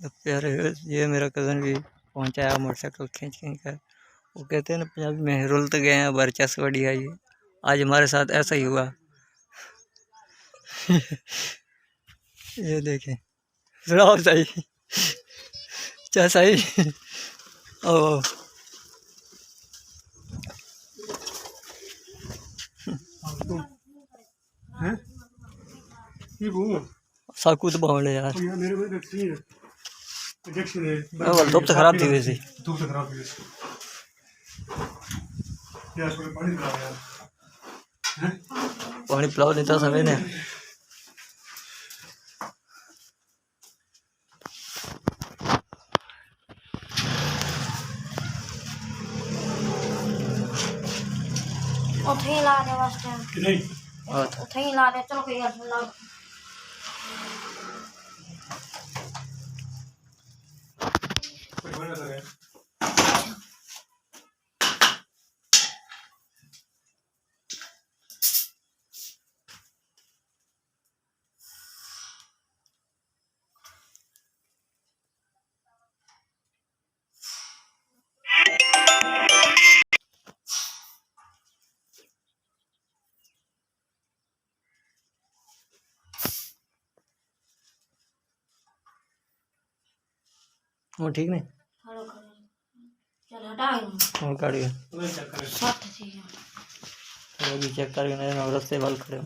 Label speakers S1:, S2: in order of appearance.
S1: प्यारे ये मेरा कज़न भी पहुंचाया मोटरसाइकिल खींच खींच कर। वो कहते हैं ना पंजाबी में, रुल तो गए हैं बरचस बढ़िया। ये आज हमारे साथ ऐसा ही हुआ। ये देखें, सुनाओ सही, क्या सही। ओ साकू तो बावड़े यार, धूप तो खराब थी वैसे।
S2: धूप तो खराब थी यार, पानी खराब यार,
S1: पानी पिलाओ नहीं था समय ने।
S3: उठे ला दे बस
S2: नहीं
S3: उठे ला दे, चलो कोई यार ला
S1: वो ठीक नहीं,
S3: हेलो कर चल हटा गया
S1: और काट गया।
S2: चेक करें।
S3: सट थी
S1: चेक करके नए रस्ते बाल खड़े हो।